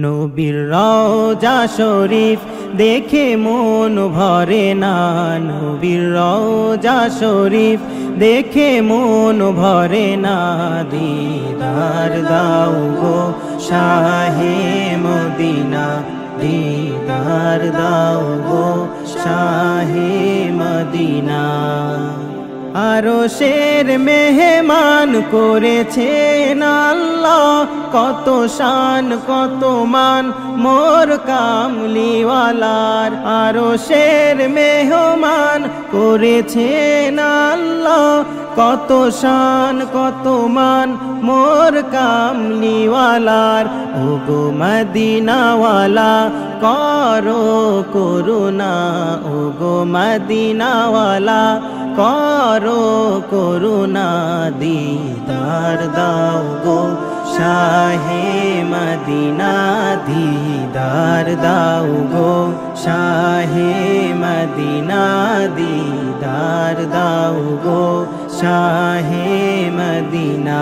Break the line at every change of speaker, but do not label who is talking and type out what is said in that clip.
নবীর রওজা শরীফ দেখে মন ভরে না, নবীর রওজা শরীফ দেখে মন ভরে না। দিদার দাও গো শাহে মদিনা, দিদার দাও গো শাহে মদিনা। আরশের মেহমান করেছেন আল্লাহ, কত শান কত মান মোর কামলিওয়ালার। আরশের মেহমান করেছেন আল্লাহ, কত শান কত মান মোর কামলিওয়ালার। ওগো মদিনাওয়ালা করো করুণা, ওগো মদিনাওয়ালা করো করুণা। দিদার দাও গো শাহে মদিনা, দিদার দাও গো শাহে মদিনা, দিদার দাও গো শাহে মদিনা।